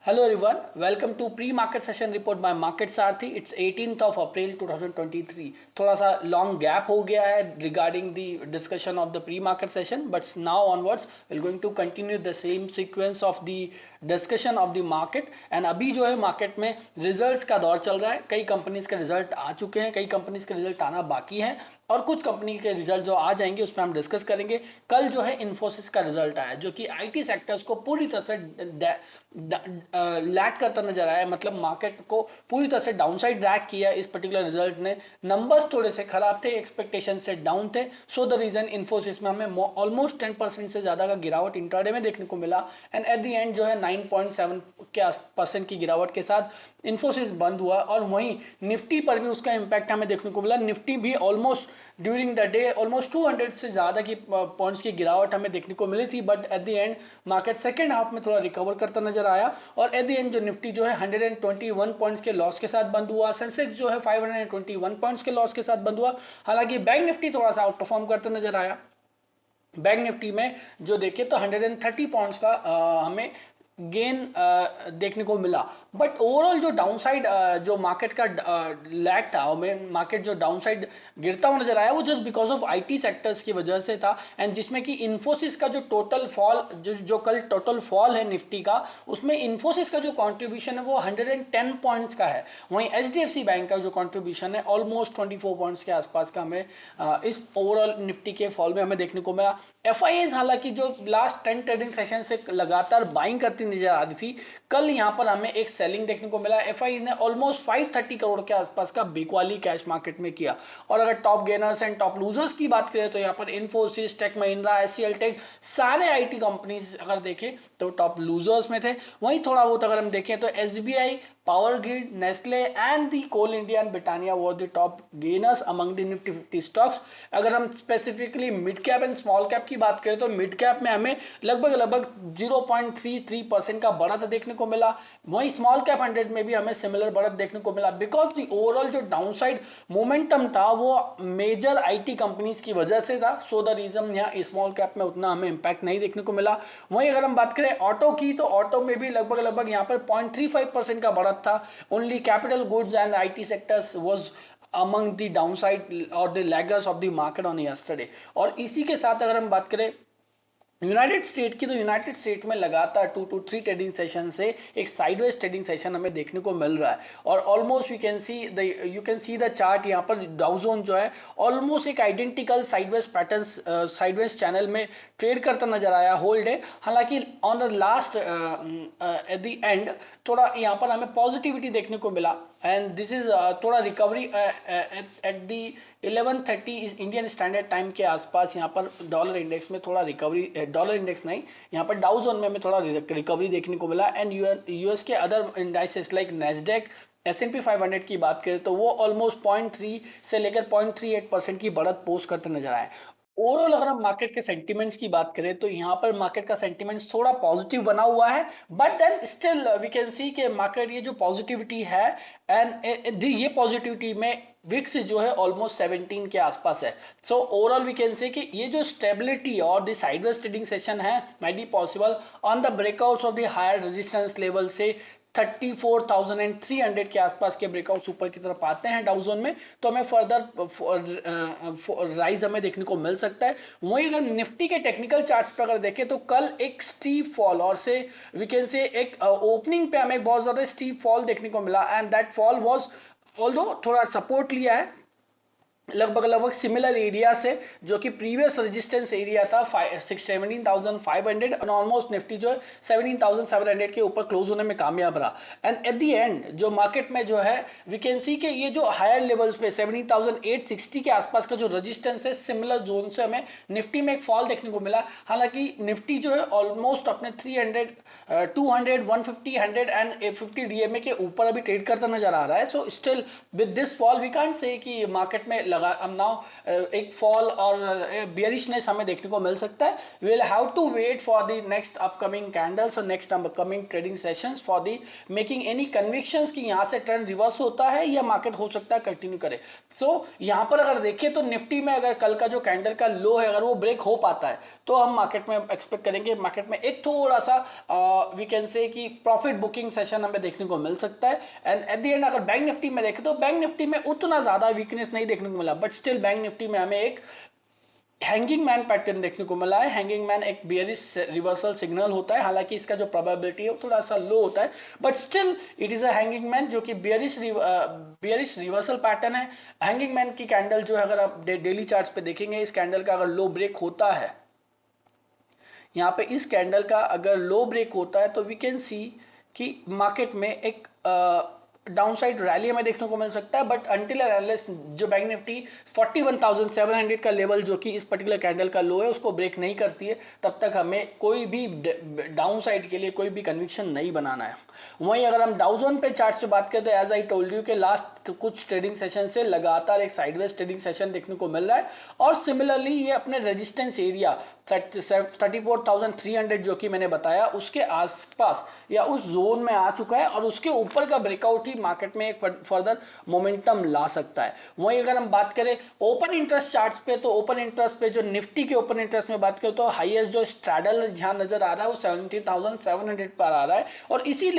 Hello everyone, welcome to pre-market session report by Market Sarthi. It's 18th of April 2023. थोड़ा सा long gap हो गया है regarding the discussion of the pre-market session, but now onwards we're going to continue the same sequence of the discussion of the market. And अभी जो है market में results का दौर चल रहा है. कई companies के result आ चुके हैं, कई companies के result आना बाकी है और कुछ कंपनी के रिजल्ट जो आ जाएंगे उस पर हम डिस्कस करेंगे. कल जो है इन्फोसिस का रिजल्ट आया जो कि आईटी सेक्टर्स को पूरी तरह से लैग करता नजर आया, मतलब मार्केट को पूरी तरह से डाउनसाइड ड्रैग किया इस पर्टिकुलर रिजल्ट ने. नंबर्स थोड़े से खराब थे, एक्सपेक्टेशन से डाउन थे. सो द रीजन इन्फोसिस में हमें ऑलमोस्ट 10% से ज्यादा का गिरावट इंट्राडे में देखने को मिला एंड एट द एंड जो है 9.7 के परसेंट की गिरावट के साथ इन्फोसिस बंद हुआ. और वहीं निफ्टी पर भी उसका इंपैक्ट हमें देखने को मिला. निफ्टी भी almost during the day almost 200 से ज्यादा की पॉइंट्स की गिरावट हमें देखने को मिली थी, but at the end market second half में थोड़ा रिकवर करता नजर आया और एट द एंड जो निफ्टी जो है 121 पॉइंट्स के लॉस के साथ बंद हुआ. सेंसेक्स जो है 521 पॉइंट्स के लॉस के साथ बंद हुआ. हालांकि बैंक निफ्टी थोड़ा सा आउट परफॉर्म करता नजर आया. बैंक निफ्टी में जो देखे तो 130 पॉइंट्स का हमें गेन देखने को मिला. बट ओवरऑल जो डाउनसाइड जो मार्केट का लैग था, मार्केट जो डाउनसाइड गिरता हुआ नजर आया वो just because of IT sectors की वजह से था. एंड जिसमें कि इन्फोसिस का जो टोटल फॉल जो कल टोटल फॉल है निफ्टी का, उसमें इन्फोसिस का जो कंट्रीब्यूशन है वो 110 पॉइंट्स का है. वहीं एचडीएफसी बैंक का जो कंट्रीब्यूशन है ऑलमोस्ट 24 पॉइंट्स के आसपास का हमें इस ओवरऑल निफ्टी के फॉल में हमें देखने को मिला. एफआईएस हालांकि जो लास्ट 10 ट्रेडिंग सेशन से लगातार बाइंग करती नजर आ रही थी, कल यहां पर हमें एक सेलिंग देखने को मिला. एफआईएस ने ऑलमोस्ट 530 करोड़ के आसपास का बिकवाली कैश मार्केट में किया. और अगर top gainers and top losers की बात करें तो यहां पर इन्फोसिस, टेक महिंद्रा, एचसीएल टेक, सारे आईटी कंपनीज अगर देखें तो टॉप लूजर्स में थे. वहीं थोड़ा बहुत अगर हम देखें तो SBI, Power Grid, Nestle and the Coal India and Britannia were the top gainers among the Nifty 50 stocks. अगर हम specifically mid cap and small cap की बात करें तो मिड कैप में हमें लगभग 0.33% का बढ़त देखने को मिला. वहीं स्मॉल कैप 100 में भी हमें सिमिलर बढ़त देखने को मिला बिकॉज दी ओवरऑल जो डाउनसाइड मोमेंटम था वो मेजर आईटी कंपनीज की वजह से था. सो द रीजन यहाँ स्मॉल कैप में उतना हमें इंपैक्ट नहीं देखने को मिला. वहीं अगर हम बात करें ऑटो की तो ऑटो में भी लगभग यहाँ पर 0.35% का बढ़त था. Only capital goods and IT sectors was among the downside or the laggers of the market on yesterday. और इसी के साथ अगर हम बात करें यूनाइटेड स्टेट की तो यूनाइटेड स्टेट में लगातार 2 to 3 ट्रेडिंग सेशन से एक साइडवेज ट्रेडिंग सेशन हमें देखने को मिल रहा है. और almost you can see the chart. यहाँ पर डाउ जोन जो है ऑलमोस्ट एक identical sideways pattern sideways channel में ट्रेड करता नजर आया होल डे. हालांकि on the last at the end थोड़ा यहाँ पर हमें पॉजिटिविटी देखने को मिला एंड दिस इज थोड़ा recovery at the 11:30 Indian standard time के आसपास. यहाँ पर डॉलर इंडेक्स में थोड़ा रिकवरी, डॉलर इंडेक्स नहीं, यहाँ पर डाउ जोन में हमें थोड़ा रिकवरी देखने को मिला. एंड यूएस के other indices like Nasdaq, S&P 500 की बात करें तो वो ऑलमोस्ट 0.3 से लेकर 0.38% की बढ़त पोस्ट करते नजर आए. ओवरऑल अगर हम मार्केट के सेंटीमेंट्स की बात करें तो यहाँ पर मार्केट का सेंटीमेंट थोड़ा पॉजिटिव बना हुआ है, but then still we can see कि मार्केट ये जो पॉजिटिविटी है एंड ये पॉजिटिविटी में विक्स जो है ऑलमोस्ट 17 के आसपास है. सो ओवरऑल वी कैन से कि ये जो स्टेबिलिटी और द साइडवेज ट्रेडिंग सेशन है might be possible on the breakouts of the higher resistance level से 34,300 के आसपास के ब्रेकआउट्स ऊपर की तरफ आते हैं डाउ जोन में तो हमें फर्दर राइज हमें देखने को मिल सकता है. वहीं अगर निफ्टी के टेक्निकल चार्ट्स पर अगर देखें तो कल एक स्टीप फॉल और से वी कैन से एक ओपनिंग पे हमें बहुत ज्यादा स्टीप फॉल देखने को मिला and that fall was although थोड़ा सपोर्ट लिया है लगभग सिमिलर एरिया से जो कि प्रीवियस रेजिस्टेंस एरिया था 17,500 और ऑलमोस्ट निफ्टी जो है 17,700 के ऊपर क्लोज होने में कामयाब रहा. एंड एट द एंड जो मार्केट में जो है वी कैन सी कि ये जो हायर लेवल्स पे 17,860 के आसपास का जो रेजिस्टेंस है सिमिलर जोन से हमें निफ्टी में एक फॉल देखने को मिला. हालांकि निफ्टी जो है ऑलमोस्ट अपने 300 200 150 100 एंड 50 डीएमए के ऊपर अभी ट्रेड करता नजर आ रहा है. So still with this fall we can't say कि मार्केट में लगा, अब नाउ एक फॉल और बियरिशनेस हमें देखने को मिल सकता है। We will have to wait for the next upcoming candles और next upcoming trading sessions for the making any convictions कि यहाँ से ट्रेंड रिवर्स होता है या मार्केट हो सकता है कंटिन्यू करे। सो यहाँ पर अगर देखें तो निफ्टी में अगर कल का जो कैंडल का लो है अगर वो ब्रेक हो पाता है तो हम मार्केट में एक्सपेक्ट करेंगे मार्केट में एक थोड़ा सा वी कैन से कि प्रॉफिट बुकिंग सेशन हमें देखने को मिल सकता है। एंड एट द एंड अगर बैंक निफ्टी में देखें तो बैंक निफ्टी में उतना ज्यादा वीकनेस नहीं देखने को मिला, बट स्टिल बैंक निफ्टी में हमें एक हैंगिंग मैन पैटर्न देखने को मिला है। हैंगिंग मैन एक बियरिश रिवर्सल सिग्नल होता है, हालांकि इसका जो प्रोबेबिलिटी है वो थोड़ा सा लो होता है, but still it is a hanging man जो कि बियरिश रिवर्सल पैटर्न है। हैंगिंग मैन की कैंडल जो है अगर आप डेली चार्ट्स पे देखेंगे, इस कैंडल का अगर लो ब्रेक होता है, यहाँ पे इस कैंडल का अगर लो ब्रेक होता है तो वी कैन सी कि मार्केट में एक डाउनसाइड रैली हमें देखने को मिल सकता है। बट अंटिल अनलेस जो बैंक निफ्टी 41,700 का लेवल जो कि इस पर्टिकुलर कैंडल का लो है उसको ब्रेक नहीं करती है, तब तक हमें कोई भी डाउनसाइड के लिए कोई भी कन्विक्शन नहीं बनाना है। वहीं अगर हम डाउजोन पे चार्ट से बात करें तो एज आई टोल्ड यू के लास्ट कुछ ट्रेडिंग सेशन से लगातार एक साइडवेज ट्रेडिंग सेशन देखने को मिल रहा है और सिमिलरली ये अपने रेजिस्टेंस एरिया 34,300 जो कि मैंने बताया उसके आसपास या उस जोन में आ चुका है और उसके ऊपर का ब्रेकआउट ही मार्केट में एक फर्दर मोमेंटम ला सकता है। वहीं अगर हम बात करें ओपन इंटरेस्ट चार्ट्स पे तो ओपन इंटरेस्ट पे जो निफ्टी के ओपन इंटरेस्ट में बात करें तो हाईएस्ट जो स्ट्रैडल यहाँ नजर आ रहा है वो 17,700 पर आ रहा है और इसी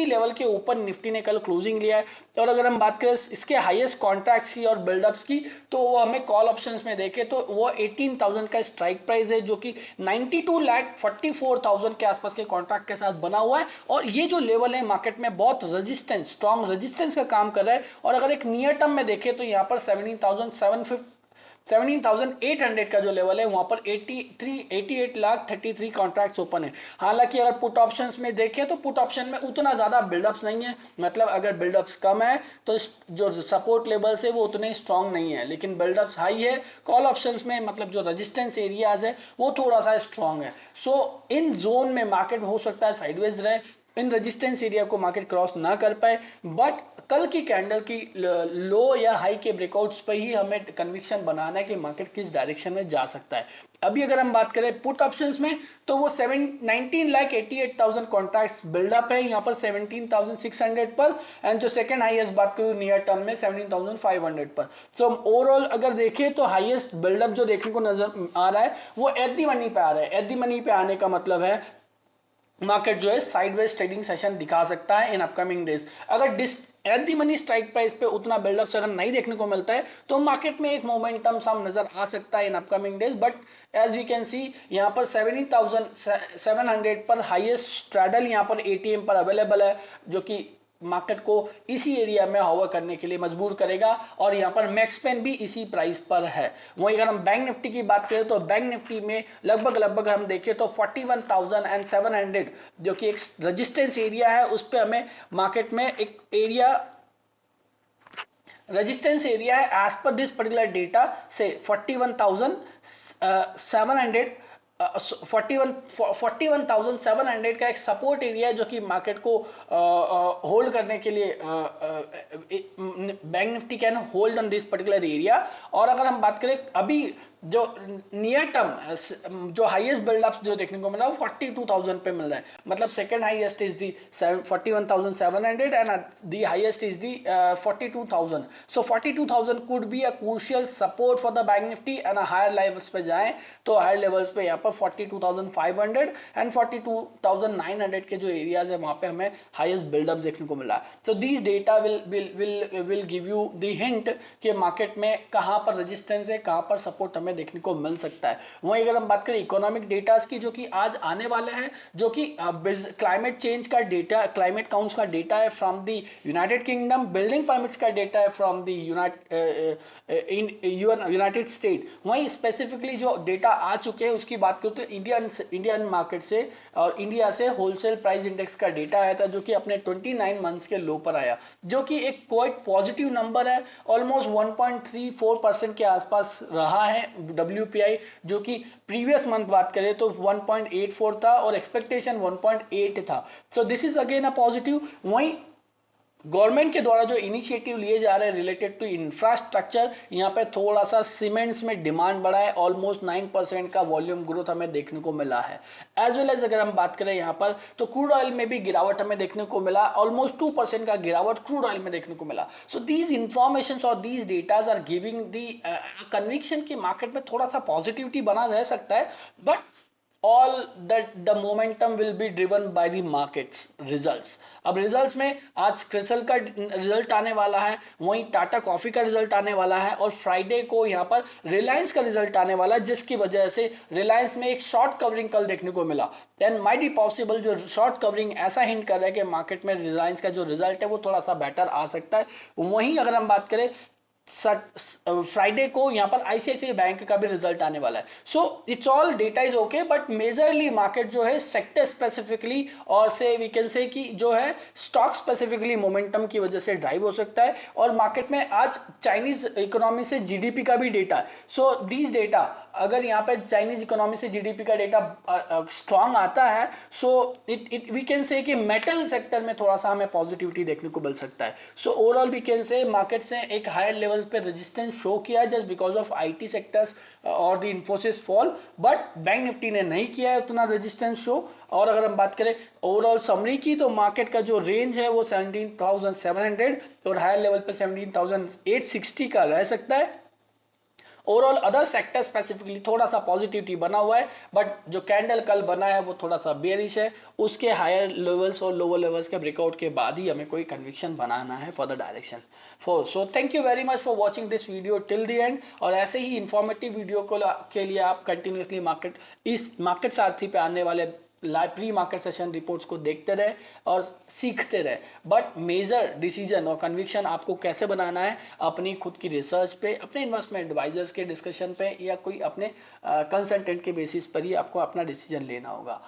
लेवल के ऊपर निफ्टी ने कल क्लोजिंग लिया है। और अगर हम बात करें इसके हाईएस्ट कॉन्ट्रैक्ट्स की और बिल्डअप्स की तो वो हमें कॉल ऑप्शंस में देखें तो वो 18,000 का स्ट्राइक प्राइस है जो कि 92,44,000 के आसपास के कॉन्ट्रैक्ट के साथ बना हुआ है और ये जो लेवल है मार्केट में बहुत स्ट्रॉन्ग रेजिस्टेंस का काम कर रहा है। और अगर एक नियर टर्म में देखें तो यहाँ पर 17,800 का जो लेवल है वहां पर 88,33,000 कॉन्ट्रैक्ट्स ओपन है। हालांकि अगर पुट ऑप्शंस में देखें तो पुट ऑप्शन में उतना ज्यादा बिल्डअप्स नहीं है, मतलब अगर बिल्डअप्स कम है तो जो सपोर्ट लेवल्स है वो उतने स्ट्रांग नहीं है, लेकिन बिल्डअप्स हाई है। कॉल ऑप्शंस में मतलब जो रेजिस्टेंस एरियाज है वो थोड़ा सा स्ट्रांग है। सो इन जोन में मार्केट हो सकता है साइडवेज रहे, इन रेजिस्टेंस एरिया को मार्केट क्रॉस ना कर पाए, बट कल की कैंडल की लो या हाई के ब्रेकआउट्स पर ही हमें कन्विक्शन बनाना है कि मार्केट किस डायरेक्शन में जा सकता है। अभी अगर हम बात करें पुट ऑप्शंस में तो वो 19,88,000 कॉन्ट्रैक्ट्स बिल्डअप है यहाँ पर 17,600 पर एंड जो सेकंड हाईएस्ट बात करूँ नियर टर्म में 17,500 पर। सो ओवरऑल अगर देखें तो हाईएस्ट बिल्डअप जो देखने को नजर आ रहा है वो एट दी मनी पे आ रहा है। एट दी मनी पे आने का मतलब है मार्केट जो है साइडवेज ट्रेडिंग सेशन दिखा सकता है इन अपकमिंग डेज। अगर at the money strike price पे उतना बिल्डअप अगर नहीं देखने को मिलता है तो मार्केट में एक मोमेंटम सम नजर आ सकता है in upcoming days. But as we can see यहाँ पर 70,700 पर हाईएस्ट स्ट्रैडल यहाँ पर एटीएम पर अवेलेबल है जो कि मार्केट को इसी एरिया में होवर करने के लिए मजबूर करेगा और यहाँ पर मैक्स पेन भी इसी प्राइस पर है। वहीं अगर हम बैंक निफ्टी की बात करें तो बैंक निफ्टी में लगभग हम देखें तो 41,700 जो कि एक रेजिस्टेंस एरिया है उस पर हमें मार्केट में एक रेजिस्टेंस एरिया है as per this particular data से 41,700 का एक सपोर्ट एरिया है जो कि मार्केट को होल्ड करने के लिए bank Nifty can hold on this particular area. और अगर हम बात करें अभी जो नियर टर्म जो हाईएस्ट बिल्डअप जो देखने को मिला वो 42,000 पे मिल रहा है, मतलब second highest is the 41,700 and the highest is the 42,000। So 42,000 could be a crucial support for the bank Nifty and higher levels पे जाएं तो हायर लेवल्स पे यहाँ पर 42,500 एंड 42,900 के जो एरियाज है वहां पे हमें हाईएस्ट बिल्डअप देखने को मिला। So these data will give you the hint कि मार्केट में कहां पर रेजिस्टेंस है, कहां पर सपोर्ट हमें देखने को मिल सकता है। वहीं अगर हम बात करें इकोनॉमिक डेटास की जो कि आज आने वाले हैं, जो कि क्लाइमेट चेंज का डेटा, क्लाइमेट काउंट्स का डेटा है from the United kingdom, building permits का डेटा है फ्रॉम द यूनाइटेड स्टेट। वहीं स्पेसिफिकली जो डेटा आ चुके हैं उसकी बात करूं तो इंडियन मार्केट से और इंडिया से होलसेल प्राइस इंडेक्स का डेटा आया था जो कि अपने 29 मंथ्स के लो पर आया, जो कि एक क्वाइट पॉजिटिव नंबर है। ऑलमोस्ट 1.34% के आसपास रहा है WPI, जो कि प्रीवियस मंथ बात करें तो 1.84 था और एक्सपेक्टेशन 1.8 था। So this is again a positive. वहीं गवर्नमेंट के द्वारा जो इनिशिएटिव लिए जा रहे हैं रिलेटेड टू इंफ्रास्ट्रक्चर, यहाँ पे थोड़ा सा सीमेंट्स में डिमांड बढ़ा है, ऑलमोस्ट 9% का वॉल्यूम ग्रोथ हमें देखने को मिला है। एज वेल एज अगर हम बात करें यहाँ पर तो क्रूड ऑयल में भी गिरावट हमें देखने को मिला, ऑलमोस्ट 2% का गिरावट क्रूड ऑयल में देखने को मिला। सो दीज इंफॉर्मेशन और these datas are giving the conviction की मार्केट में थोड़ा सा पॉजिटिविटी बना रह सकता है, but all that the momentum will be driven by the markets results। अब रिजल्ट्स में आज क्रिसल का रिजल्ट आने वाला है, वहीं टाटा कॉफी का रिजल्ट आने वाला है, और फ्राइडे को यहाँ पर रिलायंस का रिजल्ट आने वाला है, जिसकी वजह से रिलायंस में एक शॉर्ट कवरिंग कल देखने को मिला। देन माइट बी पॉसिबल जो शॉर्ट कवरिंग ऐसा हिंट कर रहा है कि मार्केट में रिलायंस का जो रिजल्ट है वो थोड़ा सा बेटर आ सकता है। वहीं अगर हम बात करें फ्राइडे को यहाँ पर आईसीआईसीआई बैंक का भी रिजल्ट आने वाला है। So it's all data is okay, but majorly market जो है सेक्टर स्पेसिफिकली और से वी कैन से कि जो है स्टॉक स्पेसिफिकली मोमेंटम की वजह से ड्राइव हो सकता है। और मार्केट में आज चाइनीज इकोनॉमी से जीडीपी का भी डेटा है। सो दीज डेटा अगर यहाँ पे चाइनीज इकोनॉमी से जीडीपी का डेटा स्ट्रांग आता है, सो इट वी कैन से कि मेटल सेक्टर में थोड़ा सा हमें पॉजिटिविटी देखने को मिल सकता है। So overall we can say market से एक हायर लेवल पे रेजिस्टेंस शो किया just because of IT sectors और the Infosys fall, but bank Nifty ने नहीं किया है उतना रेजिस्टेंस शो। और अगर हम बात करें ओवरऑल समरी की, तो मार्केट का जो रेंज है वो 17,700 और हायर लेवल पे 17,860 का रह सकता है। ओवरऑल अदर सेक्टर स्पेसिफिकली थोड़ा सा पॉजिटिविटी बना हुआ है, बट जो कैंडल कल बना है वो थोड़ा सा बेयरिश है। उसके हायर लेवल्स और लोअर लेवल्स के ब्रेकआउट के बाद ही हमें कोई कन्विक्शन बनाना है for the direction for. So thank you very much for watching this video till the end, और ऐसे ही इंफॉर्मेटिव वीडियो के लिए आप कंटिन्यूसली इस मार्केट सारथी पे आने वाले live pre market session reports को देखते रहे और सीखते रहे। बट मेजर डिसीजन और कन्विक्शन आपको कैसे बनाना है, अपनी खुद की रिसर्च पे, अपने इन्वेस्टमेंट एडवाइजर्स के डिस्कशन पे, या कोई अपने कंसल्टेंट के बेसिस पर ही आपको अपना डिसीजन लेना होगा।